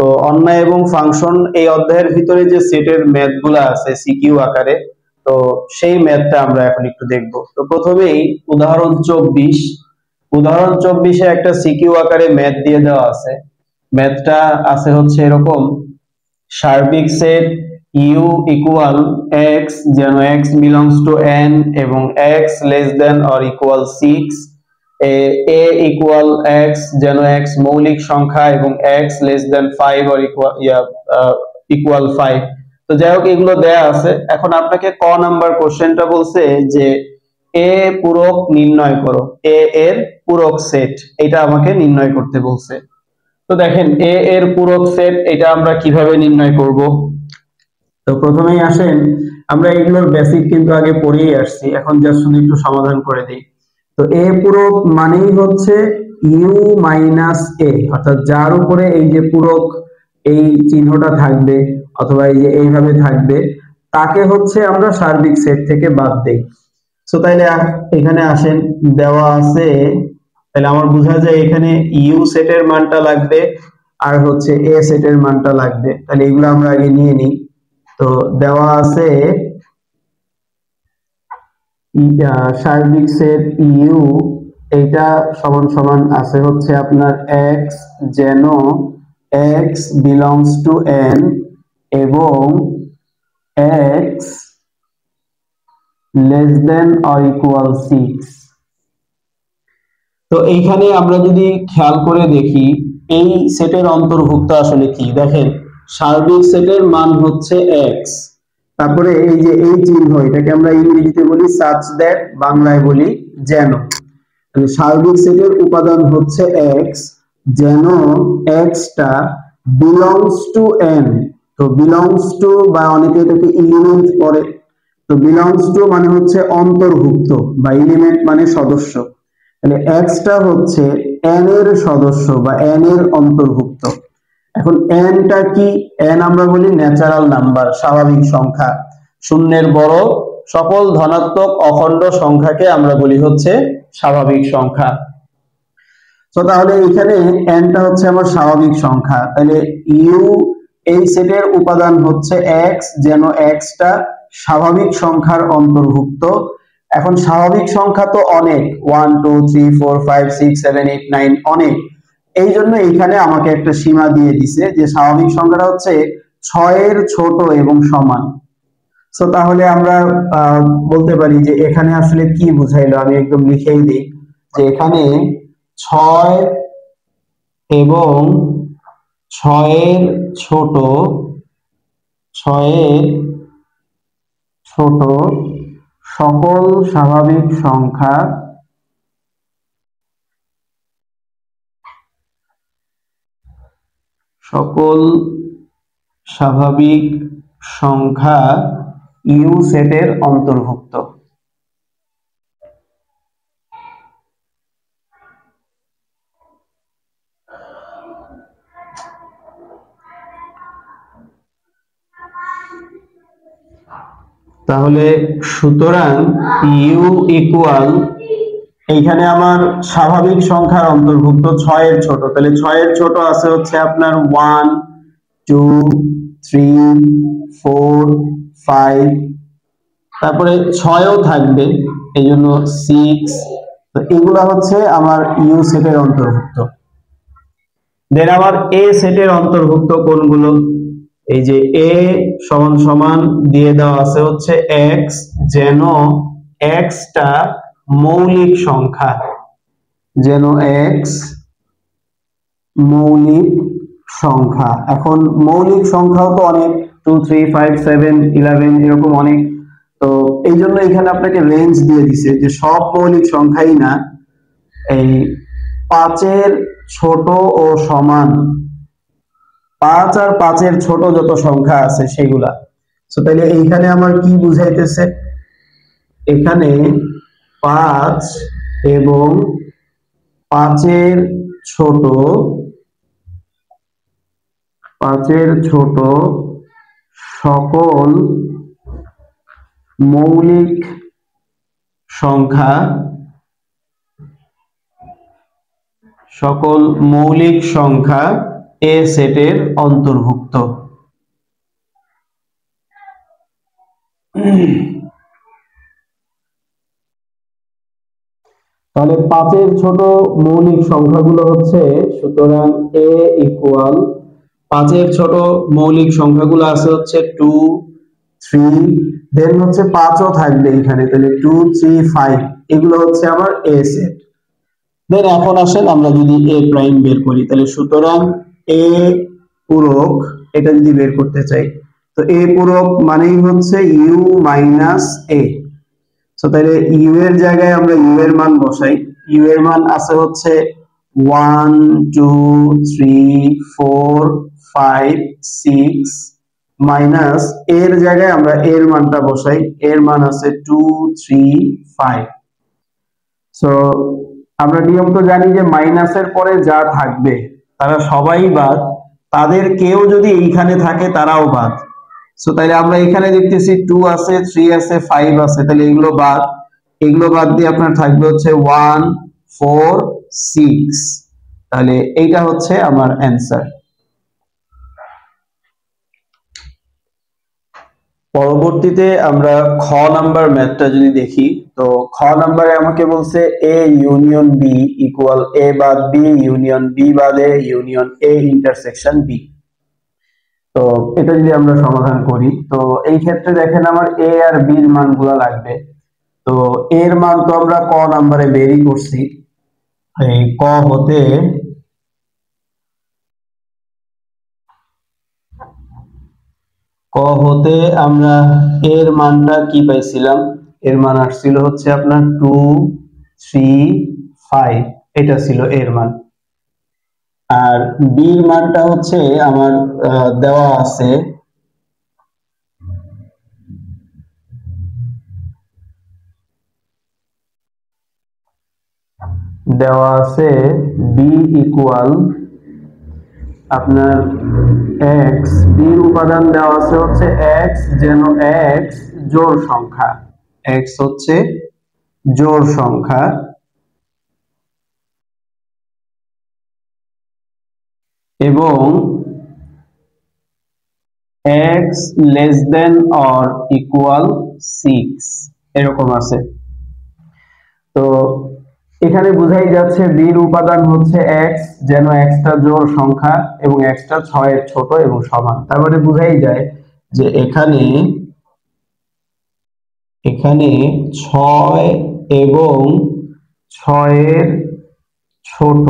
তো অন্যায় এবং ফাংশন এই অধ্যায়ের ভিতরে যে সেটের ম্যাথ গুলা আছে সিকিউ আকারে, তো সেই ম্যাথটা আমরা এখন একটু দেখব। তো প্রথমেই উদাহরণ 24 একটা সিকিউ আকারে ম্যাথ দিয়ে দেওয়া আছে। ম্যাথটা আছে হচ্ছে এরকম: সার্বিক সেট ইউ ইকুয়াল এক্স, যেন এক্স বিলংস টু এন এবং x less than or equal 6, A equal x, যেন এক্স মৌলিক সংখ্যা এবং x less than 5 or equal 5। তো যাই হোক, এগুলো দেয়া আছে। এখন আপনাকে ক নাম্বার কোশ্চেনটা বলছে যে এ পূরক নির্ণয় করো, এ এর পূরক সেট, এটা আমাকে নির্ণয় করতে বলছে। তো দেখেন, এ এর পূরক সেট এটা আমরা কিভাবে নির্ণয় করব। তো প্রথমেই আসেন, আমরা এগুলোর বেসিক কিন্তু আগে পড়েই আসছি, এখন জাস্ট শুধু একটু সমাধান করে দিই। তো এ পূরক মানেই হচ্ছে ইউ মাইনাস এ, অর্থাৎ যার উপরে এই যে পূরক এই চিহ্নটা থাকবে অথবা এই যে এইভাবে থাকবে, তাকে হচ্ছে আমরা সার্বিক সেট থেকে বাদ দেই। সো তাইলে এখানে আসেন, দেওয়া আছে, তাহলে আমার বোঝা যায় এখানে ইউ সেটের মানটা লাগবে আর হচ্ছে এ সেটের মানটা লাগবে। তাহলে এগুলো আমরা আগে নিয়ে নিই। তো দেওয়া আছে সার্বিক সেট ইউ, এটা সমান সমান আছে হচ্ছে আপনার এক্স, যেন এক্স বিলংস টু এন এবং x less than or equal 6। তো এইখানে আমরা যদি খেয়াল করে দেখি এই সেটের অন্তর্ভুক্ত আসলে কি, দেখেন সার্বিক সেটের মান হচ্ছে x, তারপরে এই যে এই চিহ্ন, এটাকে আমরা ইংরেজিতে বলি such that, বাংলায় বলি যেন। তাহলে সার্বিক সেটের উপাদান হচ্ছে x, যেন x টা belongs to n। তো belongs to বা অনেকে এটাকে এলিমেন্ট পড়ে, তো belongs to মানে হচ্ছে অন্তর্ভুক্ত বা এলিমেন্ট মানে সদস্য। তাহলে x টা হচ্ছে n এর সদস্য বা n এর অন্তর্ভুক্ত। এখন n টা কি? n আমরা বলি ন্যাচারাল নাম্বার, স্বাভাবিক সংখ্যা। শূন্যের বড় সকল ধনাত্মক অখণ্ড সংখ্যাকে আমরা বলি হচ্ছে স্বাভাবিক সংখ্যা। তো তাহলে এখানে n টা হচ্ছে আমার স্বাভাবিক সংখ্যা, তাহলে u এই সেটের উপাদান হচ্ছে x, যেন x টা স্বাভাবিক সংখ্যার অন্তর্ভুক্ত। এখন স্বাভাবিক সংখ্যা তো অনেক, 1 2 3 4 5 6 7 8 9 অনেক, এই জন্য এখানে আমাকে একটা সীমা দিয়ে দিছে যে স্বাভাবিক সংখ্যাটা হচ্ছে 6 এর ছোট এবং সমান। সো তাহলে আমরা বলতে পারি যে এখানে আসলে কি বুঝাইলো, আমি একদম লিখেই দিই যে এখানে 6 এবং 6 এর ছোট, 6 এর ছোট সকল স্বাভাবিক সংখ্যা ইউ সেটের অন্তর্ভুক্ত। তাহলে সুতরাং ইউ ইকুয়াল, এইখানে আমার স্বাভাবিক সংখ্যার অন্তর্ভুক্ত 6 এর ছোট, তাহলে 6 এর ছোট আছে হচ্ছে আপনার 1 2 3 4 5, তারপরে 6 ও থাকবে, এই জন্য 6। তো এগুলা হচ্ছে আমার ইউ সেটের অন্তর্ভুক্ত। দেন আমার এ সেটের অন্তর্ভুক্ত কোনগুলো, এই যে এ সমান সমান দিয়ে দেওয়া আছে হচ্ছে x, যেন x টা মৌলিক সংখ্যা, যেন x মৌলিক সংখ্যা। এখন মৌলিক সংখ্যাও তো অনেক, 2 3 5 7 11 এরকম অনেক। তো এই জন্য এখানে আপনাকে রেঞ্জ দিয়ে দিছে যে সব মৌলিক সংখ্যাই না, এই 5 এর ছোট ও সমান, 5 আর 5 এর ছোট যত সংখ্যা আছে সেগুলা। সো তাহলে এইখানে আমার কি বুঝাইতেছে, এখানে 5 এবং 5 এর ছোট, 5 এর ছোট সকল মৌলিক সংখ্যা, সকল মৌলিক সংখ্যা এ সেটের অন্তর্ভুক্ত। তাহলে 5 এর ছোট মৌলিক সংখ্যাগুলো হচ্ছে, সুতরাং a ইকুয়াল 5 এর ছোট মৌলিক সংখ্যাগুলো আছে হচ্ছে 2 3, দেন হচ্ছে 5 ও থাকবে এখানে, তাহলে 2 3 5 এগুলো হচ্ছে আমার a সেট। দেন এখন আসেন আমরা যদি a প্রাইম বের করি, তাহলে সুতরাং a পূরক এটা যদি বের করতে চাই, তো a পূরক মানেই হচ্ছে u মাইনাস a। সো তাহলে ইউ এর জায়গায় আমরা ইউ এর মান বসাই। ইউ এর মান আছে হচ্ছে 1 2 3 4 5 6 মাইনাস এর জায়গায় আমরা এর মানটা বসাই, এর মান আছে 2 3 5। সো আমরা নিয়ম তো জানি যে মাইনাসের পরে যা থাকবে তারা সবাই বাদ, তাদের কেউ যদি এইখানে থাকে তারাও বাদ। সো তাহলে আমরা এখানে দেখতেছি 2 আছে 3 আছে 5 আছে, তাহলে এগুলো বাদ, এগুলো বাদ দিয়ে আপনার থাকবে হচ্ছে 1 4 6। তাহলে এইটা হচ্ছে আমার অ্যান্সার। পরবর্তীতে আমরা খ নাম্বার ম্যাথটা যদি দেখি, তো খ নাম্বারে আমাকে বলছে এ ইউনিয়ন বি ইকুয়াল এ বাদ বি ইউনিয়ন বি বাদে ইউনিয়ন এ ইন্টারসেকশন বি। তো এটা যদি আমরা সমাধান করি, তো এই ক্ষেত্রে দেখেন আমার এ আর বি এর মানগুলো লাগবে। তো এর মান তো আমরা ক নাম্বারে বেরই করছি, এই ক হতে আমরা এর মানটা কি পাইছিলাম, এর মান আসছিল হচ্ছে আপনার 2 3 5, এটা ছিল এর মান। আর বি এর মানটা হচ্ছে আমার দেওয়া আছে বি ইকুয়াল আপনার x, বি এর উপাদান দেওয়া আছে হচ্ছে x, যেন x জোড় সংখ্যা, x হচ্ছে জোড় সংখ্যা এবং x less than or equal 6 এরকম আছে। তো এখানে বোঝাই যাচ্ছে বি এর উপাদান হচ্ছে x, যেন x টা জোড় সংখ্যা এবং x টা 6 এর ছোট এবং সমান। তার মানে বোঝাই যায় যে এখানে 6 এবং 6 এর ছোট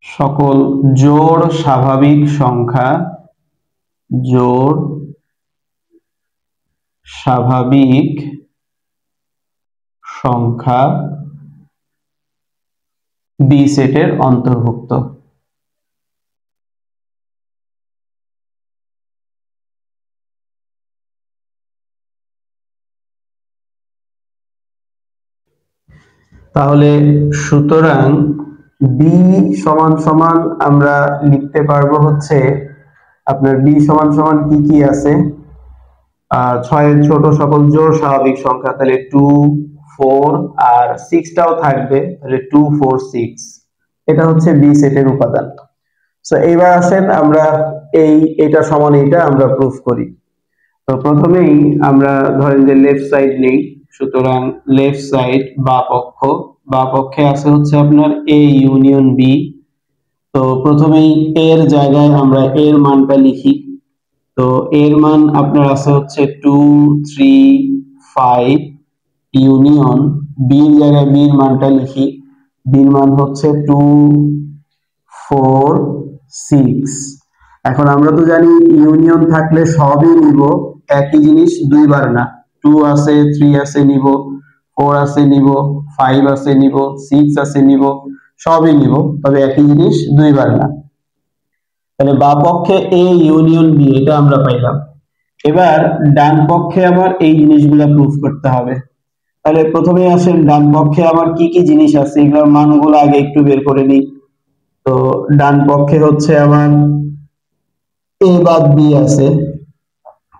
সকল জোড় স্বাভাবিক সংখ্যা বি সেটের অন্তর্ভুক্ত। তাহলে সুতরাং বি সমান সমান আমরা লিখতে পারবো হচ্ছে আপনার বি সমান সমান কি কি আছে, 6 এর ছোট সকল জোড় স্বাভাবিক সংখ্যা, তাহলে 2 4 আর 6 টাও থাকবে, তাহলে 2 4 6, এটা হচ্ছে বি সেটের উপাদান। সো এবার আসেন আমরা এটা সমান এটা আমরা প্রুফ করি। তো প্রথমেই আমরা ধরেন যে লেফট সাইড নেই, সুতরাং লেফট সাইড বা পক্ষে আছে হচ্ছে আপনার এ ইউনিয়ন বি। তো প্রথমেই এর জায়গায় আমরা এর মানটা লিখি। তো এর মান আপনার আছে হচ্ছে 2 3 5 ইউনিয়ন বি এর জায়গায় বি এর মানটা লিখি, বি এর মান হচ্ছে 2 4 6। এখন আমরা তো জানি ইউনিয়ন থাকলে সবই নিব, একই জিনিস দুইবার না, 2 আছে 3 আছে নিব, 4 আছে নিব, 5 আছে নিব, 6 আছে নিব, সবই নিব, তবে একই জিনিস দুইবার না। তাহলে বাম পক্ষে এ ইউনিয়ন বি এটা আমরা পাইলাম। এবার ডান পক্ষে আমার এই জিনিসগুলো প্রুফ করতে হবে। তাহলে প্রথমে আসেন ডান পক্ষে আমার কি কি জিনিস আছে এগুলোর মানগুলো আগে একটু বের করে নিই। তো ডান পক্ষে হচ্ছে আমার এ বাদ বি আছে,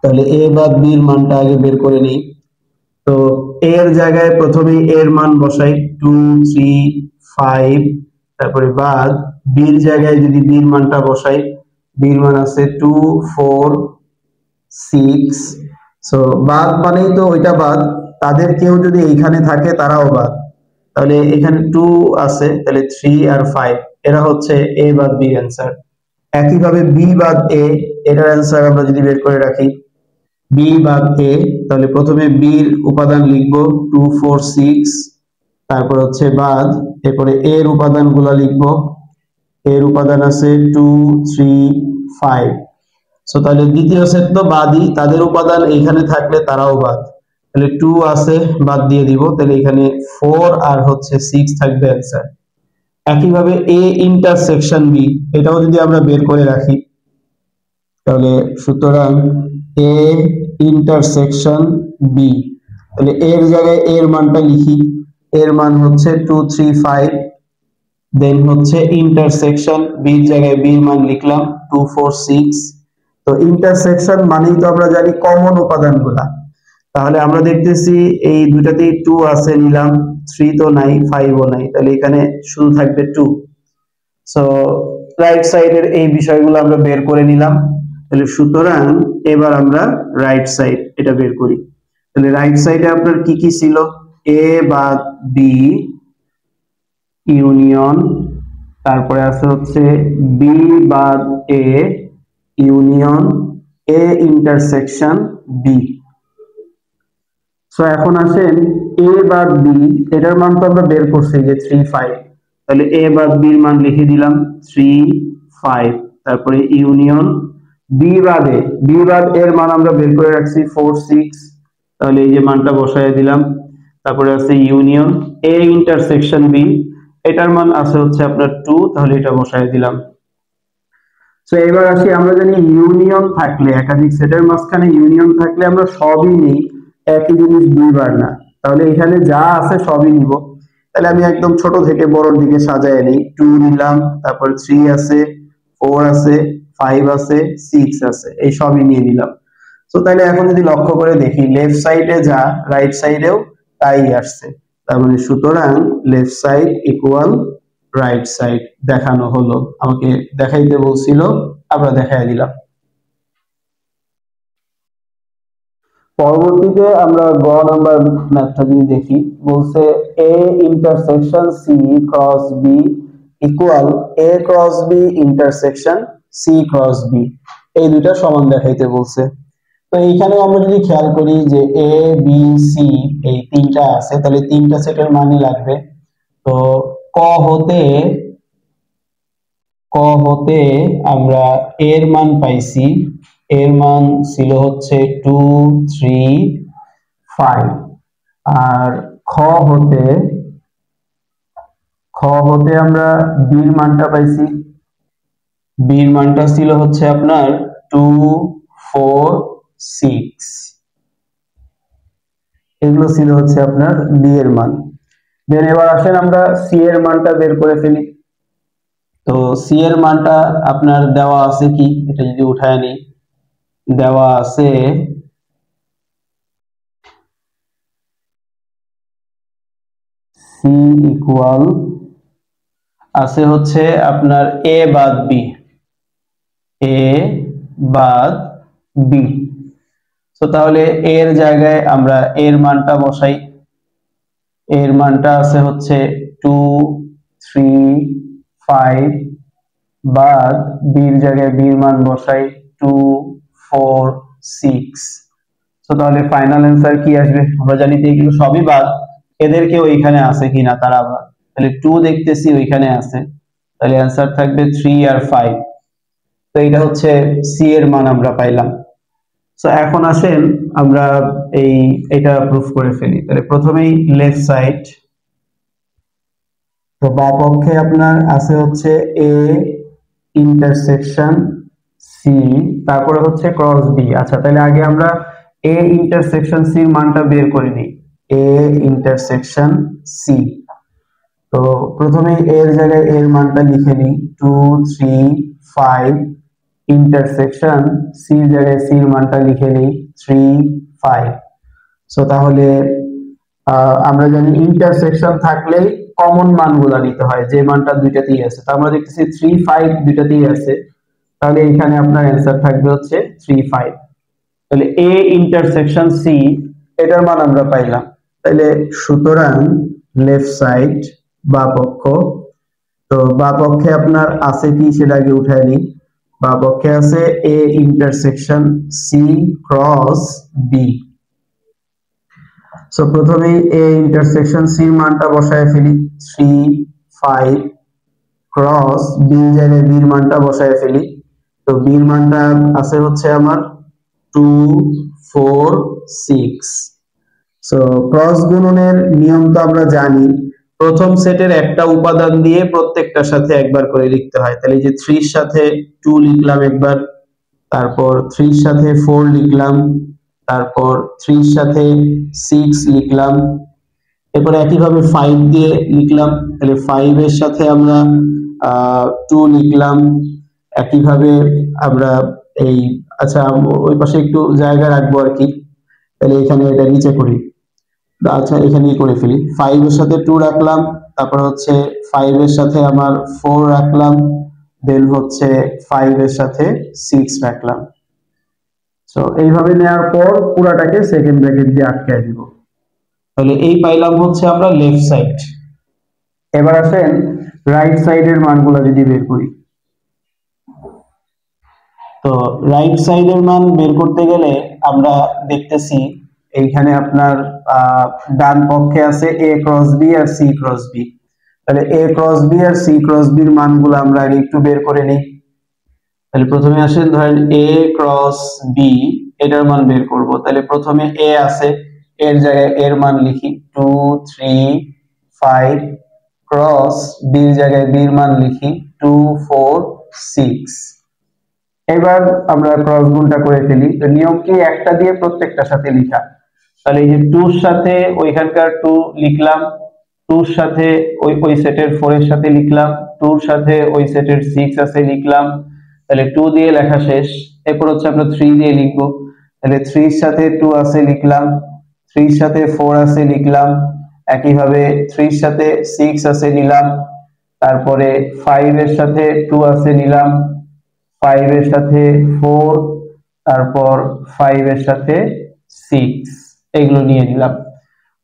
তাহলে এ বাদ বি এর মানটা আগে বের করে নিই। তো এর জায়গায় প্রথমেই এর মান বসাই 2 3 5, তারপরে বাদ বির জায়গায় যদি বির মানটা বসাই, বির মান আছে 2 4 6। সো বাদ মানেই তো ওইটা বাদ, তাদের কেউ যদি এইখানে থাকে তারাও বাদ। তাহলে এখানে 2 আছে, তাহলে 3 আর 5 এরা হচ্ছে এ বাদ বি অ্যান্সার। একইভাবে বি বাদ এ, এটার অ্যান্সার আমরা যদি বের করে রাখি বি বাদ এ, তাহলে প্রথমে বির উপাদান লিখবো 2 4 6, তারপর হচ্ছে বাদ, এরপরে এর উপাদানগুলো লিখবো। এর উপাদান আছে 2 3 5। সো তাহলে দ্বিতীয় সেট তো বাদই, তাদের উপাদান এইখানে থাকলে তারাও বাদ। তাহলে 2 আছে, বাদ দিয়ে দিব, তাহলে এখানে 4 আর হচ্ছে 6 থাকবে অ্যান্সার। একইভাবে এ ইন্টারসেকশন বি, এটাও যদি আমরা বের করে রাখি, তাহলে সুতরাং এ ইন্টারসেকশন বি, তাহলে এর জায়গায় এর মানটা লিখি, এর মান হচ্ছে 2 3 5, দেন হচ্ছে ইন্টারসেকশন বির জায়গায় বির মান লিখলাম 2 4 6। তো ইন্টারসেকশন মানেই তো আমরা জানি কমন উপাদানগুলা, তাহলে আমরা দেখতেছি এই দুইটাতেই 2 আছে নিলাম, 3 তো নাই, 5 ও নাই, তাহলে এখানে শুধু থাকবে 2। সো রাইট সাইডের এই বিষয়গুলো আমরা বের করে নিলাম। তাহলে সুতরাং এবার আমরা রাইট সাইড এটা বের করি। তাহলে রাইট সাইডে আপনার কি কি ছিল, এ বাদ বি ইউনিয়ন, তারপরে আছে হচ্ছে বি বাদ A union A intersection B. So এখন আসেন এ বাদ বি, এটার মান তো আমরা বের করছি যে 3 5, তাহলে এ বাদ বি এর মান লিখে দিলাম 3 5, তারপরে ইউনিয়ন বি বাদ এ, বি বাদ এর মান আমরা বের করে রাখছি 4 6, তাহলে এই যে মানটা বসায় দিলাম। তারপরে আছে ইউনিয়ন এ ইন্টারসেকশন বি, এটার মান আছে হচ্ছে আপনার 2, তাহলে এটা বসায় দিলাম। সো এবার আসি, আমরা জানি ইউনিয়ন থাকলে, একাধিক সেটের মাঝখানে ইউনিয়ন থাকলে আমরা সবই নিই, একই জিনিস দুইবার না। তাহলে এখানে যা আছে সবই নিব। তাহলে আমি একদম ছোট থেকে বড়র দিকে সাজায় নিই, 2 নিলাম, তারপর 3 আছে, 4 আছে, 5 আছে, 6 আছে, এই সবই নিয়ে নিলাম। তো তাহলে এখন যদি লক্ষ্য করে দেখি, লেফট সাইডে যা রাইট সাইডেও তাই আসছে, তার মানে সুতরাং left side equal right side দেখানো হলো। আমাকে দেখাইতে বলছিল, আমরা দেখাই দিলাম। পরবর্তীতে আমরা গ নাম্বার ম্যাথটা যদি দেখি, বলছে A intersection C cross B equal A cross B intersection C cross B, এই দুইটা সমান দেখাইতে বলছে। তো এইখানে আমরা যদি খেয়াল করি যে এ বি সি এই তিনটা আছে, তাহলে তিনটা সেটের মানই লাগবে। তো ক হতে আমরা এর মান পাইছি, এর মান ছিল হচ্ছে 2 3 5, আর খ হতে আমরা বির মানটা পাইছি, বির মানটা ছিল হচ্ছে আপনার 2 4 6, এগুলো ছিল হচ্ছে আপনার বি এর মান। দেন এবার আসেন আমরা সি এর মানটা বের করে ফেলি। তো সি এর মানটা আপনার দেওয়া আছে কি, এটা যদি উঠায় নিই, দেওয়া আছে সি ইকুয়াল আছে হচ্ছে আপনার এ বাদ বি, এ বাদ বি। তো তাহলে এর জায়গায় আমরা এর মানটা বসাই, এর মানটা আছে হচ্ছে 2 3 5, বাদ বির জায়গায় বির মান বসাই 2 4 6। তো তাহলে ফাইনাল অ্যান্সার কি আসবে, আমরা জানি যে এগুলো সবই বাদ, এদেরকে ওইখানে আছে কিনা তারা বাদ, তাহলে 2 দেখতেছি ওইখানে আছে, তাহলে অ্যান্সার থাকবে 3 আর 5। তো এটা হচ্ছে সি এর মান আমরা পাইলাম। সো এখন আসেন আমরা এটা প্রুফ করে ফেলি। তাহলে প্রথমেই লেফট সাইড, তো বাম পক্ষে আপনার আছে হচ্ছে এ ইন্টারসেকশন সি, তারপরে হচ্ছে ক্রস বি। আচ্ছা, তাহলে আগে আমরা এ ইন্টারসেকশন সি এর মানটা বের করে নিই, এ ইন্টারসেকশন সি। তো প্রথমে এর জায়গায় এর মানটা লিখে নিই 2 3 5, ইন্টারসেকশন সি জায়গায় সি এর মানটা লিখে নেই 3 5। সো তাহলে আমরা জানি ইন্টারসেকশন থাকলেই কমন মানগুলো নিতে হয়, যে মানটা দুইটাতেই আছে। তো আমরা দেখতেছি 3 5 দুইটাতেই আছে, তাহলে এখানে আপনার অ্যানসার থাকবে হচ্ছে 3 5। তাহলে এ ইন্টারসেকশন সি এটার মান আমরা পাইলাম। তাহলে সুতরাং লেফট সাইড বা পক্ষ, তো বা পক্ষে আপনার আছে কি সেটা আগে উঠায় নিই। বা পক্ষে আছে A intersection C cross B. So প্রথমে এ ইন্টারসেকশন সি এর মানটা বসায় ফেলি 3 5 ক্রস বি জায়গায় বি এর মানটা বসায় ফেলি। তো বি এর মানটা আছে হচ্ছে আমার 2 4 6। সো ক্রস গুণনের নিয়ম তো আমরা জানি, প্রথম সেটের একটা উপাদান দিয়ে প্রত্যেকটার সাথে একবার করে লিখতে হয়। তাহলে এই যে 3 এর সাথে 2 লিখলাম একবার, তারপর 3 এর সাথে 4 লিখলাম, তারপর 3 এর সাথে 6 লিখলাম, এরপর একইভাবে 5 দিয়ে লিখলাম। তাহলে 5 এর সাথে আমরা 2 লিখলাম, একইভাবে আমরা এই আচ্ছা ওই পাশে একটু জায়গা রাখবো আর কি। তাহলে এখানে এটা নিচে করি, আচ্ছা এখানেই করে ফেলি। 5 এর সাথে 2 রাখলাম, তারপর হচ্ছে 5 এর সাথে আমার 4 রাখলাম, দেন হচ্ছে 5 এর সাথে 6 রাখলাম। সো এইভাবে নেওয়ার পর পুরাটাকে সেকেন্ড ব্র্যাকেট দিয়ে আটকায় দিব। তাহলে এই পাইলাম হচ্ছে আমরা লেফট সাইড। এবার আসেন রাইট সাইডের মানগুলো যদি বের করি। তো রাইট সাইডের মান বের করতে গেলে আমরা দেখতেছি এইখানে আপনার ডান পক্ষে আছে এ ক্রস বি আর সি ক্রস বি। তাহলে এ ক্রস বি আর সি ক্রস বির মানগুলো আমরা আগে একটু বের করে নিই। তাহলে প্রথমে আসেন ধরেন এ ক্রস বি, এটার মান বের করব। তাহলে প্রথমে এ আছে, এর জায়গায় এর মান লিখি 2 3 5 ক্রস বির জায়গায় বির মান লিখি 2 4 6। এবার আমরা ক্রস গুণটা করে ফেলি। তো নিয়ম কি, একটা দিয়ে প্রত্যেকটার সাথে লেখা। তাহলে এই যে 2 এর সাথে ওইখানকার 2 লিখলাম, 2 এর সাথে ওই সেটের 4 এর সাথে লিখলাম, 2 এর সাথে ওই সেটের 6 আছে লিখলাম। তাহলে 2 দিয়ে লেখা শেষ। এরপর হচ্ছে আমরা 3 দিয়ে লিখবো। তাহলে 3 এর সাথে 2 আছে লিখলাম, 3 এর সাথে 4 আছে লিখলাম, একইভাবে 3 এর সাথে 6 আছে নিলাম, তারপরে 5 এর সাথে 2 আছে নিলাম, 5 এর সাথে 4, তারপর 5 এর সাথে 6, এগুলো নিয়ে নিলাম।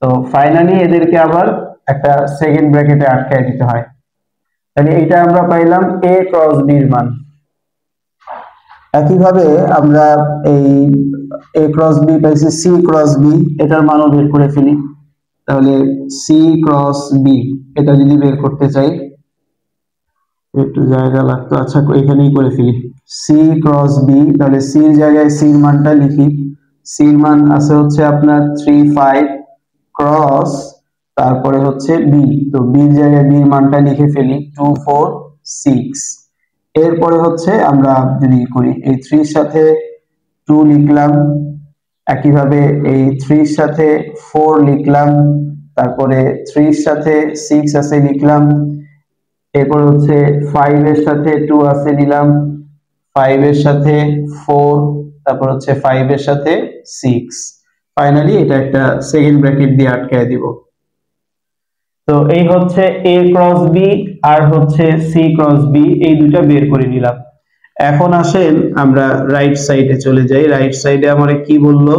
তো ফাইনালি এদেরকে আবার একটা সেকেন্ড ব্র্যাকেটে আটকায় দিতে হয়। তাহলে এটা আমরা পাইলাম a ক্রস b এর মান। একইভাবে আমরা এই a ক্রস b পাইছি c ক্রস b, এটার মানও বের করে ফেলি। তাহলে c ক্রস b এটা যদি বের করতে চাই একটু জায়গা লাগতো, আচ্ছা এখানেই করে ফেলি। c ক্রস b, তাহলে c এর জায়গায় c এর মানটা লিখি। c এর মান আছে হচ্ছে আপনার 3 5 ক্রস তারপরে হচ্ছে b, তো b এর জায়গায় b এর মানটা লিখে ফেলি 2 4 6। এরপরে হচ্ছে আমরা যদি করি এই 3 এর সাথে 2 লিখলাম, একইভাবে এই 3 এর সাথে 4 লিখলাম, তারপরে 3 এর সাথে 6 আছে লিখলাম, এরপর হচ্ছে 5 এর সাথে 2 আছে নিলাম, 5 এর সাথে 4, তারপর হচ্ছে 5 এর সাথে 6। ফাইনালি এটা একটা সেকেন্ড ব্র্যাকেট দিয়ে আটকায় দিব। তো এই হচ্ছে a ক্রস b আর হচ্ছে c ক্রস b, এই দুটো বের করে নিলাম। এখন আসেন আমরা রাইট সাইডে চলে যাই। রাইট সাইডে আমারে কি বললো,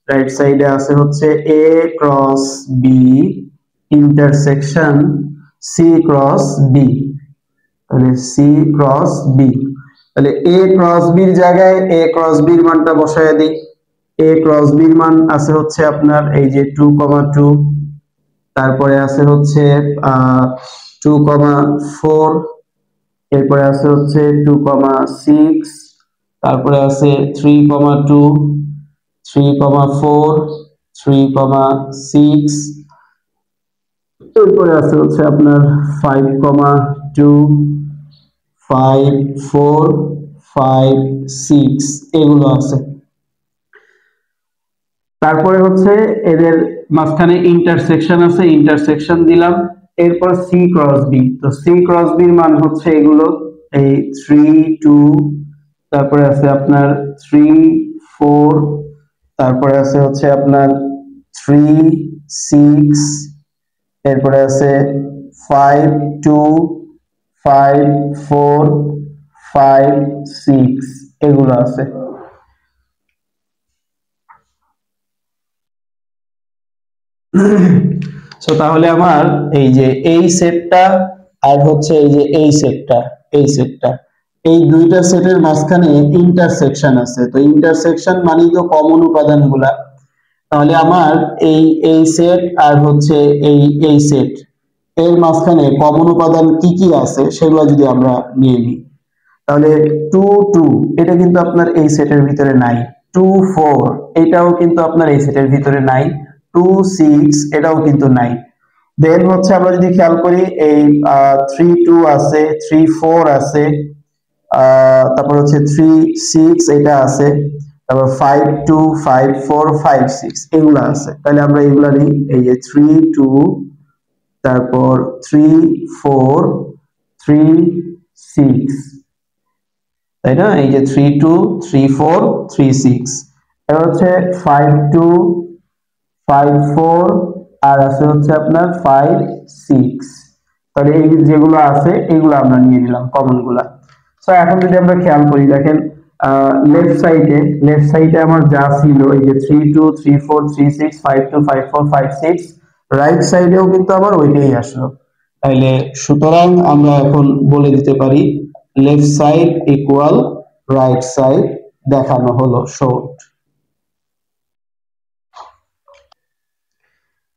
রাইট সাইডে আছে হচ্ছে a cross b intersection c cross b। তাহলে c ক্রস b, তাহলে a ক্রস b এর জায়গায় a ক্রস b এর মানটা বসায় দিই। a ক্রস b এর মান আছে হচ্ছে আপনার এই যে 2 2, তারপরে আছে হচ্ছে 2 4, এরপরে আছে হচ্ছে 2 6, তারপরে আছে 3 2, 3 4, 3 6, এরপরে আছে হচ্ছে আপনার 5 2, 5 4, 5 6, এগুলো আছে। তারপরে হচ্ছে এদের মাঝখানে ইন্টারসেকশন আছে, ইন্টারসেকশন দিলাম। এরপর সি ক্রস বি, তো সি ক্রস বির মান হচ্ছে এগুলো এই 3 2, তারপরে আছে আপনার 3 4, তারপরে আছে হচ্ছে আপনার 3 6, এরপরে আছে 5 2 5 4 5 6, এগুলো আছে। সো তাহলে আমার এই যে এই সেটটা আর হচ্ছে এই যে এই সেটটা এই দুইটা সেটের মাঝখানে ইন্টারসেকশন আছে। তো ইন্টারসেকশন মানে তো কমন উপাদানগুলা। তাহলে আমার এই সেট আর হচ্ছে এই সেট এর মাঝখানে কমন উপাদান কি কি আছে সেগুলো যদি আমরা নিয়ে নিই, তাহলে 2 2 এটা কিন্তু আপনার এই সেটের ভিতরে নাই, 2 4 এটাও কিন্তু আপনার এই সেটের ভিতরে নাই, 2 6 এটাও কিন্তু নাই। দেন হচ্ছে আমরা যদি খেয়াল করি এই 3 2 আছে, 3 4 আছে, তারপর হচ্ছে 3 6 এটা আছে, তারপর 5 2 5 4 5 6 এগুলো আছে। তাহলে আমরা এগুলা নিই, এই যে 3 2, তারপর 3 4 3 6, তাই না? এই যে 3 2 3 4 3 6, এটা হচ্ছে 5 2 5 4 আর আছে হচ্ছে আপনার 5 6। তাহলে এই যেগুলো আছে এগুলো আমরা নিয়ে নিলাম কমন গুলা। সো এখন যদি আমরা খেয়াল করি, দেখেন লেফট সাইডে আমার যা ছিল এই যে 3 2 3 4 3 6 5 2 5 4 5 6, রাইট সাইডেও কিন্তু আমার ওইটাই আসলো। তাইলে সুতরাং আমরা এখন বলে দিতে পারি left side equal right side দেখানো হলো শর্ট।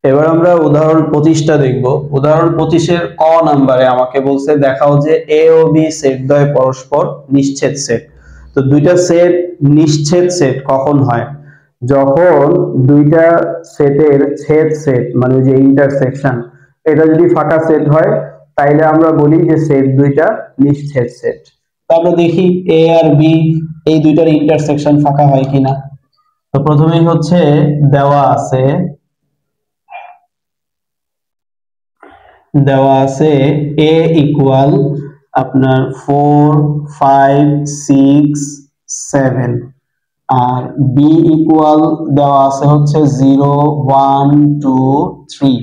এবার আমরা উদাহরণ 25টা দেখব। উদাহরণ 25-এর ক নাম্বারে আমাকে বলছে দেখাও যে এ ও বি সেট দ্বয় পরস্পর নিশ্ছেদ সেট। তো দুইটা সেট নিশ্ছেদ সেট কখন হয়? যখন দুইটা সেটের ছেদ সেট মানে যে ইন্টারসেকশন এটা যদি ফাঁকা সেট হয় তাইলে আমরা বলি যে সেট দুইটা নিশ্ছেদ সেট। তো আমরা দেখি এ আর বি এই দুইটার ইন্টারসেকশন ফাঁকা হয় কিনা। তো প্রথমেই হচ্ছে দেওয়া আছে এ ইকুয়াল আপনার 4 5 6 7 আর বি ইকুয়াল দেওয়া আছে হচ্ছে 0 1 2 3,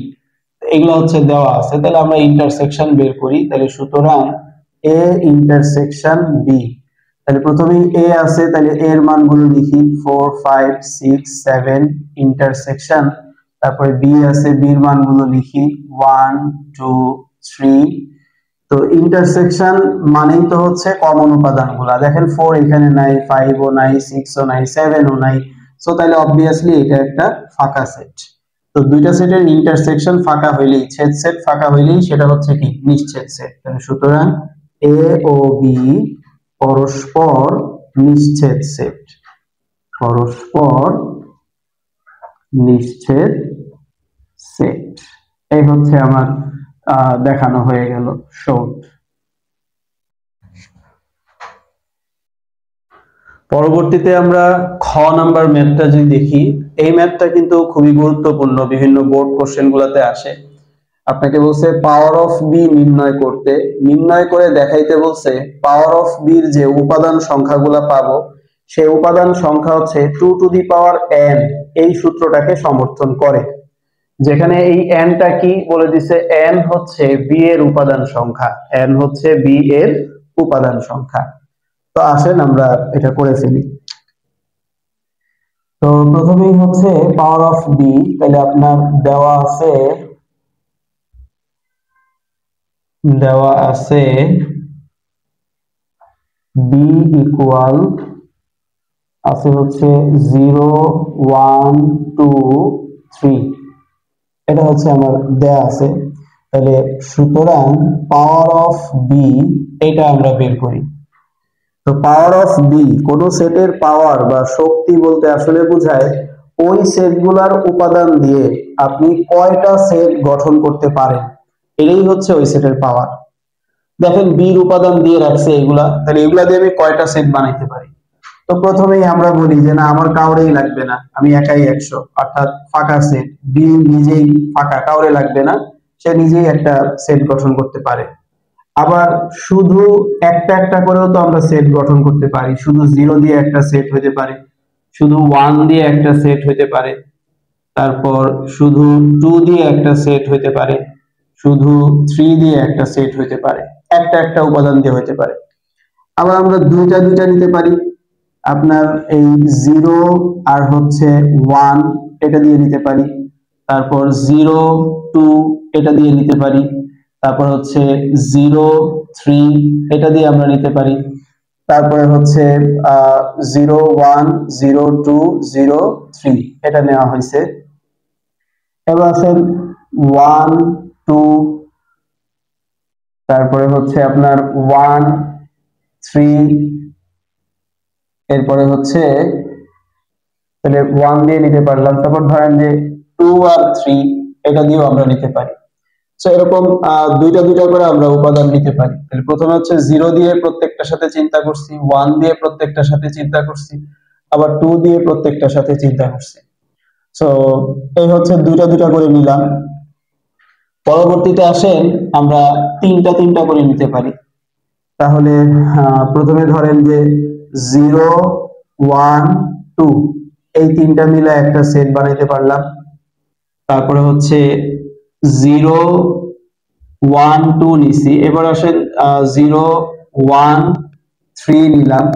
এগুলো হচ্ছে দেওয়া আছে। তাহলে আমরা ইন্টারসেকশন বের করি। তাহলে সুতরাং এ ইন্টারসেকশন বি, তাহলে প্রথমেই এ আছে, তাহলে এর মানগুলো লিখি 4 5 6 7 ইন্টারসেকশন, তারপরে বি আছে, বির মানগুলো লিখি 1 2 3। তো ইন্টারসেকশন মানেই তো হচ্ছে কমন উপাদানগুলা। দেখেন 4 এখানে নাই, 5 ও নাই, 6 ও নাই, 7 ও নাই। সো তাহলে অবভিয়াসলি এটা একটা ফাঁকা সেট। তো দুইটা সেটের ইন্টারসেকশন ফাঁকা হইলেই, ছেদ সেট ফাঁকা হইলেই সেটা হচ্ছে কি নিশ্ছেদ সেট। তাহলে সুতরাং এ ও বি পরস্পর নিশ্ছেদ সেট, পরস্পর নিশ্ছেদ সেট। এই হচ্ছে আমার দেখানো হয়ে গেল শর্ট। পরবর্তীতে আমরা খ নাম্বার ম্যাথটা যদি দেখি, এই ম্যাথটা কিন্তু খুবই গুরুত্বপূর্ণ, বিভিন্ন বোর্ড কোশ্চেন গুলাতে আসে। আপনাকে বলছে পাওয়ার অফ বি নির্ণয় করতে, নির্ণয় করে দেখাইতে বলছে পাওয়ার অফ বির যে উপাদান সংখ্যাগুলা পাবো সেই উপাদান সংখ্যা হচ্ছে 2 টু দি পাওয়ার n, এই সূত্রটাকে সমর্থন করে। যেখানে এই n টা কি বলে দিছে, n হচ্ছে বি এর উপাদান সংখ্যা, n হচ্ছে বি এর উপাদান সংখ্যা। তো আসেন আমরা এটা করে ফেলি। তো প্রথমেই হচ্ছে পাওয়ার অফ বি, তাহলে আপনার দেওয়া আছে বি ইকুয়াল আছে হচ্ছে 0 1 2 3, এটা হচ্ছে আমার দেয়া আছে। তাহলে সুতরাং পাওয়ার অফ বি এটা আমরা বের করি। তো পাওয়ার অফ বি কোন সেটের পাওয়ার বা শক্তি বলতে আসলে বোঝায় ওই সেটগুলার উপাদান দিয়ে আপনি কয়টা সেট গঠন করতে পারেন, এটাই হচ্ছে ওই সেটের পাওয়ার। দেখেন বির উপাদান দিয়ে রাখছে এগুলা, তাহলে এগুলা দিয়ে আমি কয়টা সেট বানাইতে পারি। তো প্রথমেই আমরা বলি যে না আমার কাউরেই লাগবে না, আমি একাই 100, অর্থাৎ ফাঁকা সেট। বি নিজেই ফাঁকা, কাউরে লাগবে না, সে নিজেই একটা সেট গঠন করতে পারে। আবার শুধু একটা একটা করেও তো আমরা সেট গঠন করতে পারি, শুধু 0 দিয়ে একটা সেট হতে পারে, শুধু 1 দিয়ে একটা সেট হতে পারে, তারপর শুধু 2 দিয়ে একটা সেট হতে পারে, শুধু 3 দিয়ে একটা সেট হতে পারে, একটা একটা উপাদান দিয়ে হতে পারে। আবার আমরা দুইটা দুইটা নিতে পারি, আপনার এই 0 আর হচ্ছে 1 এটা দিয়ে নিতে পারি, তারপর 0 2 এটা দিয়ে নিতে পারি, তারপর হচ্ছে 0 3 এটা দিয়ে আমরা নিতে পারি, তারপরে হচ্ছে 0 1 0 2 0 3 এটা নেওয়া হয়েছে। এবার আসেন 1 2, তারপরে হচ্ছে আপনার 1 3, এরপরে হচ্ছে তাহলে 1 দিয়ে নিতে পারলাম, তারপর ধরেন যে 2 আর 3 এটা দিয়েও আমরা নিতে পারি। সো এরকম দুইটা দুইটা করে আমরা উপাদান নিতে পারি। তাহলে প্রথমে হচ্ছে 0 দিয়ে প্রত্যেকটার সাথে চিন্তা করছি, 1 দিয়ে প্রত্যেকটার সাথে চিন্তা করছি, আবার 2 দিয়ে প্রত্যেকটার সাথে চিন্তা করছি। সো এই হচ্ছে দুইটা দুইটা করে নিলাম। পরবর্তীতে আসেন আমরা তিনটা তিনটা করে নিতে পারি। তাহলে প্রথমে ধরেন যে 0 1 2 এই তিনটা মিলে একটা সেট বানাইতে পারলাম। তারপরে হচ্ছে 0 1 2 নিছি, এবার আসেন 0 1 3 নিলাম,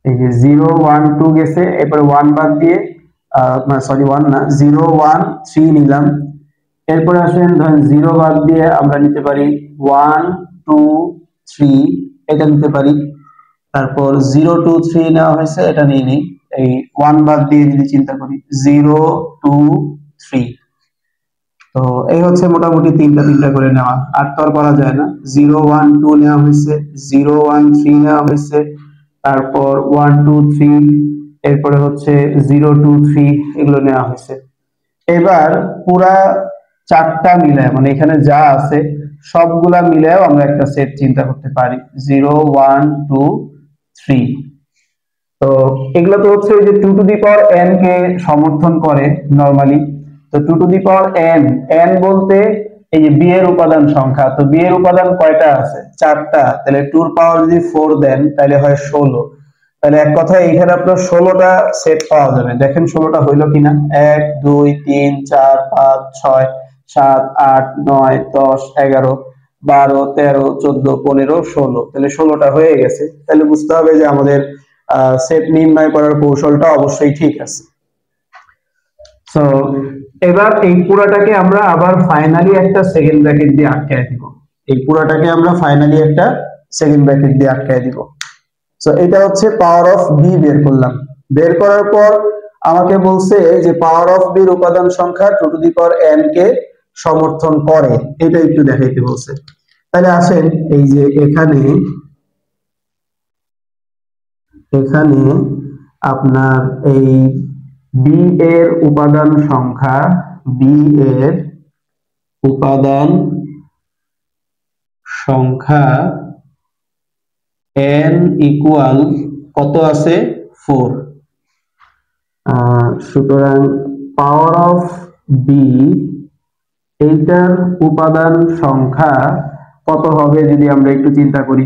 এই যে 0 1 2 গেছে, এরপরে 1 বাদ দিয়ে সরি 1 না 0 1 3 নিলাম। এরপরে আসেন ধরেন 0 বাদ দিয়ে আমরা নিতে পারি 1 2 3 এটা নিতে পারি, তারপর 0 2 3 নেওয়া হয়েছে, এটা নিয়ে নিই। এই 1 বাদ দিয়ে যদি চিন্তা করি 0 2 3, তো এই হচ্ছে মোটামুটি তিনটা তিনটা করে নেওয়া, আর তো আর করা যায় না। 0 1 2 নেওয়া হয়েছে, 0 1 3 নেওয়া হয়েছে, তারপর 1 2 3, এরপরে হচ্ছে 0 2 3 এগুলো নেওয়া হয়েছে। এবার পুরা চারটা মিলায় মানে এখানে যা আছে সবগুলা মিলায়ও আমরা একটা সেট চিন্তা করতে পারি, 0 1 2 3। তো এগুলো তো হচ্ছে ওই যে 2 টু দি পাওয়ার n কে সমর্থন করে নরমালি। তো 2 to the power n, n বলতে এই যে b এর উপাদান সংখ্যা, তো b এর উপাদান কয়টা আছে? চারটা। তাহলে 2 এর পাওয়ার যদি 4 দেন তাহলে হয় 16। তাহলে এক কথায় এখানে আপনার 16টা সেট পাওয়া যাবে। দেখেন 16টা হইলো কিনা, 1 2 3 4 5 6 7 8 9 10 11 12 13 14 15 16, তাহলে 16টা হয়ে গেছে। তাহলে বুঝতে হবে যে আমাদের সেট নির্ণয় করার কৌশলটা অবশ্যই ঠিক আছে। সো এবার এই পুরাটাকে আমরা আবার ফাইনালি একটা সেকেন্ড ব্র্যাকেট দিয়ে আটকায় দিব, এই পুরাটাকে আমরা ফাইনালি একটা সেকেন্ড ব্র্যাকেট দিয়ে আটকায় দিব। সো এটা হচ্ছে পাওয়ার অফ বি বের করলাম। বের করার পর আমাকে বলছে যে পাওয়ার অফ বি এর উপাদান সংখ্যা 2 টু দি পাওয়ার n কে সমর্থন করে, এটা একটু দেখাইতে বলছে। তাহলে আসেন এই যে এখানে আপনার এই বি এর উপাদান সংখ্যা, বি এর উপাদান সংখ্যা n ইকুয়াল কত আছে? 4। সুতরাং পাওয়ার অফ বি এইটার উপাদান সংখ্যা কত হবে যদি আমরা একটু চিন্তা করি।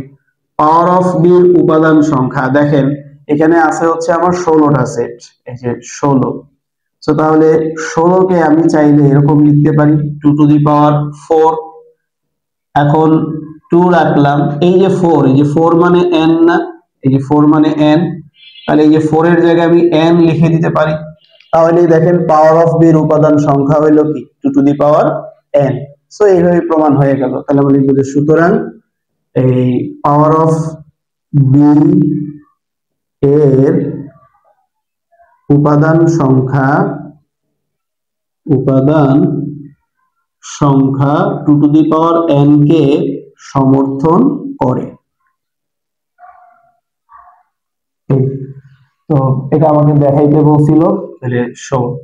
পাওয়ার অফ বি এর উপাদান সংখ্যা দেখেন এখানে আছে হচ্ছে আমার 16টা সেট, এই যে 16। সো তাহলে 16 কে আমি চাইলে এরকম লিখতে পারি 2 টু দি পাওয়ার 4। এখন 2 রাখলাম, এই যে 4, এই যে 4 মানে n না, এই যে 4 মানে n, তাহলে এই যে 4 এর জায়গায় আমি n লিখে দিতে পারি। তাহলে দেখেন পাওয়ার অফ বি এর উপাদান সংখ্যা হলো কি 2 to the power n। So এইভাবে প্রমাণ হয়ে গেল। তাহলে আমরা লিখব যে সুতরাং এই পাওয়ার অফ বি এর উপাদান সংখ্যা 2 টু দি পাওয়ার n কে সমর্থন করে। তো এটা আমাকে দেখাইতে বলছিল, তাহলে শর্ট